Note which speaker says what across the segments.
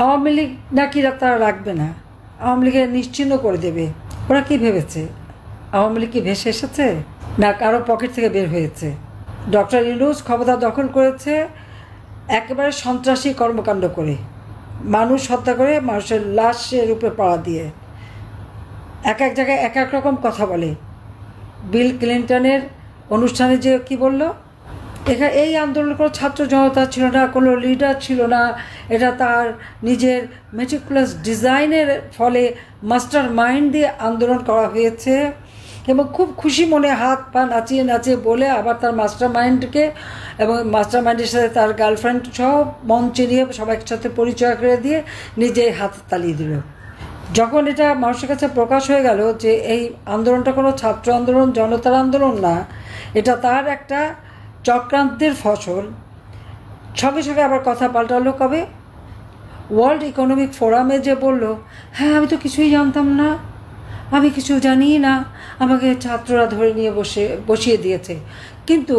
Speaker 1: আওয়ামী লীগ নাকি তারা রাখবে না, আওয়ামী লীগের নিশ্চিহ্ন করে দেবে। ওরা কি ভেবেছে? আওয়ামী লীগ কি ভেসে এসেছে, না কারো পকেট থেকে বের হয়েছে? ডক্টর ইউনূস ক্ষমতা দখল করেছে একেবারে সন্ত্রাসী কর্মকাণ্ড করে, মানুষ হত্যা করে, মানুষের লাশের উপরে পাড়া দিয়ে, এক এক জায়গায় এক এক রকম কথা বলে। বিল ক্লিন্টনের অনুষ্ঠানে যে কি বলল, এখানে এই আন্দোলন কোনো ছাত্র জনতা ছিল না, কোনো লিডার ছিল না, এটা তার নিজের মেটিকুলাস ডিজাইনের ফলে মাস্টার মাইন্ড দিয়ে আন্দোলন করা হয়েছে। এবং খুব খুশি মনে হাত পা নাচিয়ে নাচিয়ে বলে আবার তার মাস্টার মাইন্ডকে এবং মাস্টার মাইন্ডের সাথে তার গার্লফ্রেন্ড সব মঞ্চে নিয়ে সবাই সাথে পরিচয় করে দিয়ে নিজে হাত তালিয়ে দিল। যখন এটা মানুষের কাছে প্রকাশ হয়ে গেল যে এই আন্দোলনটা কোনো ছাত্র আন্দোলন, জনতার আন্দোলন না, এটা তার একটা চক্রান্তের ফসল, সঙ্গে সঙ্গে আবার কথা পাল্টালো। কবে ওয়ার্ল্ড ইকোনমিক ফোরামে যে বলল, হ্যাঁ আমি তো কিছুই জানতাম না, আমি কিছু জানি না, আমাকে ছাত্ররা ধরে নিয়ে বসিয়ে দিয়েছে। কিন্তু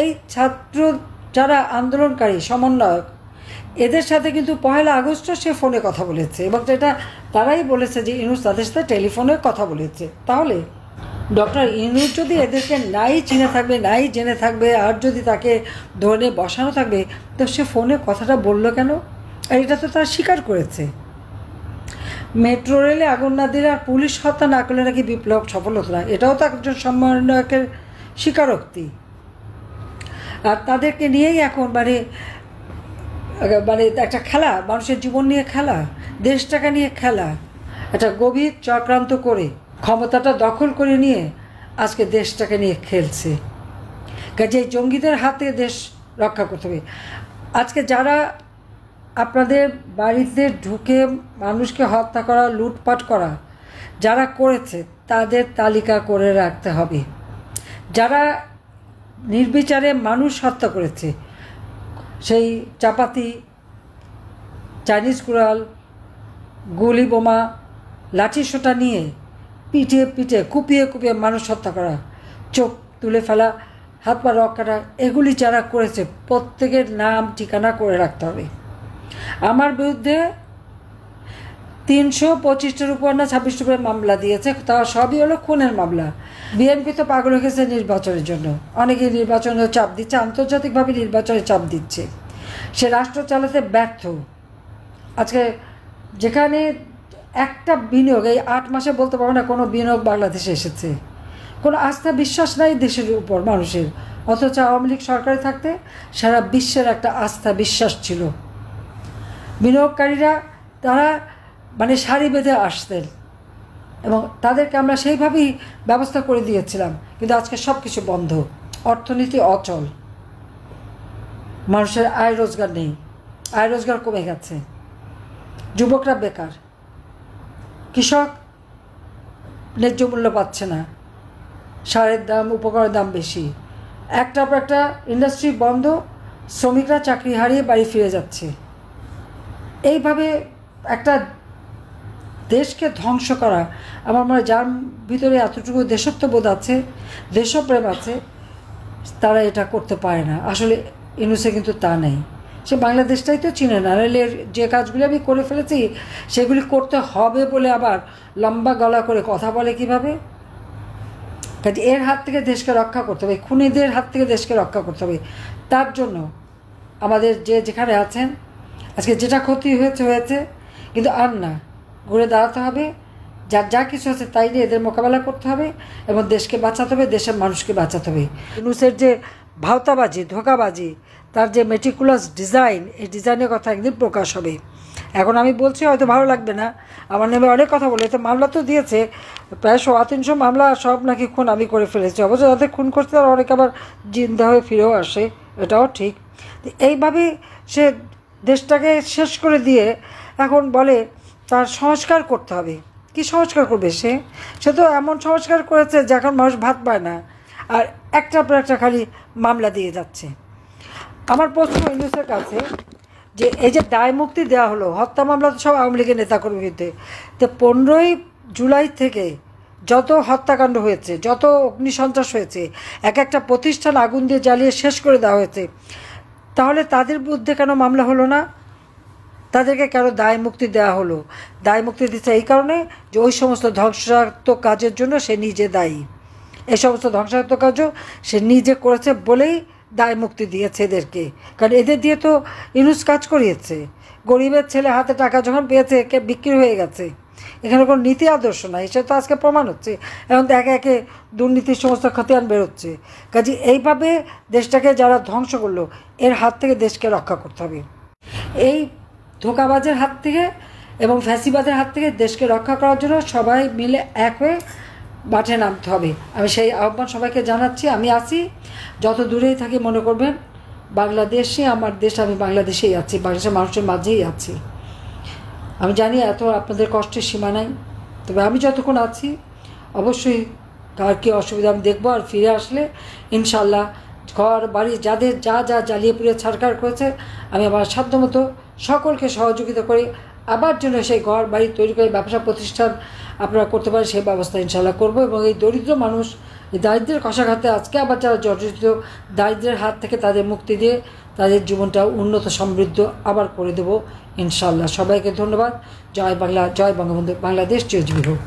Speaker 1: এই ছাত্র যারা আন্দোলনকারী সমন্বয়ক, এদের সাথে কিন্তু 1 আগস্টও সে ফোনে কথা বলেছে, এবং এটা তারাই বলেছে যে ইউনূস তাদের সাথে টেলিফোনে কথা বলেছে। তাহলে ডক্টর ইউনূস যদি এদেরকে নাই চিনে থাকবে, নাই জেনে থাকবে, আর যদি তাকে ধরে বসানো থাকবে, তো সে ফোনে কথাটা বলল কেন? আর এটা তো তারা স্বীকার করেছে। মেট্রো রেলে আগুন না দিলে আর পুলিশ হত্যা না করলে নাকি বিপ্লব সফল হতো না, এটাও তো একজন সমন্বয়কের স্বীকারোক্তি। আর তাদেরকে নিয়েই এখন মানে একটা খেলা, মানুষের জীবন নিয়ে খেলা, দেশটাকে নিয়ে খেলা, একটা গভীর চক্রান্ত করে ক্ষমতাটা দখল করে নিয়ে আজকে দেশটাকে নিয়ে খেলছে। কাজে এই জঙ্গিদের হাতে দেশ রক্ষা করতে হবে। আজকে যারা আপনাদের বাড়িতে ঢুকে মানুষকে হত্যা করা, লুটপাট করা যারা করেছে তাদের তালিকা করে রাখতে হবে। যারা নির্বিচারে মানুষ হত্যা করেছে, সেই চাপাতি, চাইনিজ কুড়াল, গুলি বোমা, লাঠিসোঁটা নিয়ে পিটিয়ে পিটিয়ে কুপিয়ে কুপিয়ে মানুষ হত্যা করা, চোখ তুলে ফেলা, হাত পা রক কাটা, এগুলি যারা করেছে প্রত্যেকের নাম ঠিকানা করে রাখতে হবে। আমার বিরুদ্ধে 325টার উপর না 26টার উপরে মামলা দিয়েছে, তা সবই হলো খুনের মামলা। বিএনপি তো পাগল হয়ে গেছে নির্বাচনের জন্য, অনেকেই নির্বাচনের চাপ দিচ্ছে, আন্তর্জাতিকভাবে নির্বাচনের চাপ দিচ্ছে। সে রাষ্ট্র চালাতে ব্যর্থ। আজকে যেখানে একটা বিনিয়োগ এই 8 মাসে বলতে পারবো না কোনো বিনিয়োগ বাংলাদেশে এসেছে, কোনো আস্থা বিশ্বাস নাই দেশের উপর মানুষের, অথচ আওয়ামী লীগ সরকারে থাকতে সারা বিশ্বের একটা আস্থা বিশ্বাস ছিল। বিনিয়োগকারীরা তারা মানে সারি বেঁধে আসতেন এবং তাদেরকে আমরা সেইভাবেই ব্যবস্থা করে দিয়েছিলাম। কিন্তু আজকে সব কিছু বন্ধ, অর্থনীতি অচল, মানুষের আয় রোজগার নেই, আয় রোজগার কমে গেছে, যুবকরা বেকার, কৃষক ন্যায্য মূল্য পাচ্ছে না, সারের দাম, উপকরণের দাম বেশি, একটার পর একটা ইন্ডাস্ট্রি বন্ধ, শ্রমিকরা চাকরি হারিয়ে বাড়ি ফিরে যাচ্ছে। এইভাবে একটা দেশকে ধ্বংস করা, আমার মনে হয় যার ভিতরে এতটুকু দেশত্ববোধ আছে, দেশপ্রেম আছে, তারা এটা করতে পারে না। আসলে ইউনূসে কিন্তু তা নেই, সে বাংলাদেশটাই তো চিনে না। নাহলে যে কাজগুলি আমি করে ফেলেছি সেগুলি করতে হবে বলে আবার লম্বা গলা করে কথা বলে কিভাবে? কাজে এর হাত থেকে দেশকে রক্ষা করতে হবে, খুনিদের হাত থেকে দেশকে রক্ষা করতে হবে। তার জন্য আমাদের যে যেখানে আছেন, আজকে যেটা ক্ষতি হয়েছে হয়েছে, কিন্তু আর না, ঘুরে দাঁড়াতে হবে, যার যা কিছু আছে তাই নিয়ে এদের মোকাবেলা করতে হবে এবং দেশকে বাঁচাতে হবে, দেশের মানুষকে বাঁচাতে হবে। ইউনূসের যে ভাওতাবাজি, ধোঁকাবাজি, তার যে মেটিকুলাস ডিজাইন, এই ডিজাইনের কথা একদিন প্রকাশ হবে। এখন আমি বলছি হয়তো ভালো লাগবে না, আমার নামে অনেক কথা বলে, তো মামলা তো দিয়েছে প্রায় 350 মামলা, সব নাকি খুন আমি করে ফেলেছি। অবশ্য যাদের খুন করতে তারা অনেক আবার জিন্দা হয়ে ফিরেও আসে, এটাও ঠিক। এইভাবে সে দেশটাকে শেষ করে দিয়ে এখন বলে তার সংস্কার করতে হবে। কি সংস্কার করবে সে তো এমন সংস্কার করেছে যে এখন মানুষ ভাত পায় না, আর একটার পর একটা খালি মামলা দিয়ে যাচ্ছে। আমার প্রশ্ন ইউনূসের কাছে যে এই যে দায় মুক্তি দেওয়া হলো, হত্যা মামলা তো সব আওয়ামী লীগের নেতাকর্মীর বিরুদ্ধে, তো 15ই জুলাই থেকে যত হত্যাকাণ্ড হয়েছে, যত অগ্নিসন্ত্রাস হয়েছে, এক একটা প্রতিষ্ঠান আগুন দিয়ে জ্বালিয়ে শেষ করে দেওয়া হয়েছে, তাহলে তাদের বিরুদ্ধে কেন মামলা হলো না? তাদেরকে কেন দায় মুক্তি দেওয়া হলো? দায় মুক্তি দিচ্ছে এই কারণে যে ওই সমস্ত ধ্বংসাত্মক কাজের জন্য সে নিজে দায়ী। এই সমস্ত ধ্বংসাত্মক কাজও সে নিজে করেছে বলেই দায় মুক্তি দিয়েছে এদেরকে। কারণ এদের দিয়ে তো ইউনূস কাজ করিয়েছে। গরিবের ছেলে হাতে টাকা যখন পেয়েছে একে বিক্রি হয়ে গেছে। এখানে কোনো নীতি আদর্শ নাই, সেটা তো আজকে প্রমাণ হচ্ছে। এখন তো একে একে দুর্নীতির সমস্ত খতিয়ান বেরোচ্ছে। কাজে এইভাবে দেশটাকে যারা ধ্বংস করলো এর হাত থেকে দেশকে রক্ষা করতে হবে। এই ধোঁকাবাজের হাত থেকে এবং ফ্যাসিবাদের হাত থেকে দেশকে রক্ষা করার জন্য সবাই মিলে এক হয়ে মাঠে নামতে হবে। আমি সেই আহ্বান সবাইকে জানাচ্ছি। আমি আছি, যত দূরেই থাকি মনে করবেন বাংলাদেশে আমার দেশ, আমি বাংলাদেশেই আছি, বাংলাদেশের মানুষের মাঝেই আছি। আমি জানি এত আপনাদের কষ্টের সীমা নাই, তবে আমি যতক্ষণ আছি অবশ্যই কার কী অসুবিধা আমি দেখবো। আর ফিরে আসলে ইনশাল্লাহ ঘর বাড়ি যাদের যা যা জ্বালিয়ে পুড়িয়ে ছাড়খাড় করেছে আমি আমার সাধ্যমতো সকলকে সহযোগিতা করি আবার জন্য সেই ঘর বাড়ি তৈরি করে ব্যবসা প্রতিষ্ঠান আপনারা করতে পারেন সেই ব্যবস্থা ইনশাল্লাহ করবো। এবং এই দরিদ্র মানুষ এই দারিদ্রের কষাঘাতে আজকে আবার যারা জর্জরিত দারিদ্রের হাত থেকে তাদের মুক্তি দিয়ে তাদের জীবনটা উন্নত সমৃদ্ধ আবার করে দেবো ইনশাল্লাহ। সবাইকে ধন্যবাদ। জয় বাংলা, জয় বঙ্গবন্ধু, বাংলাদেশ চিরজীবী হোক।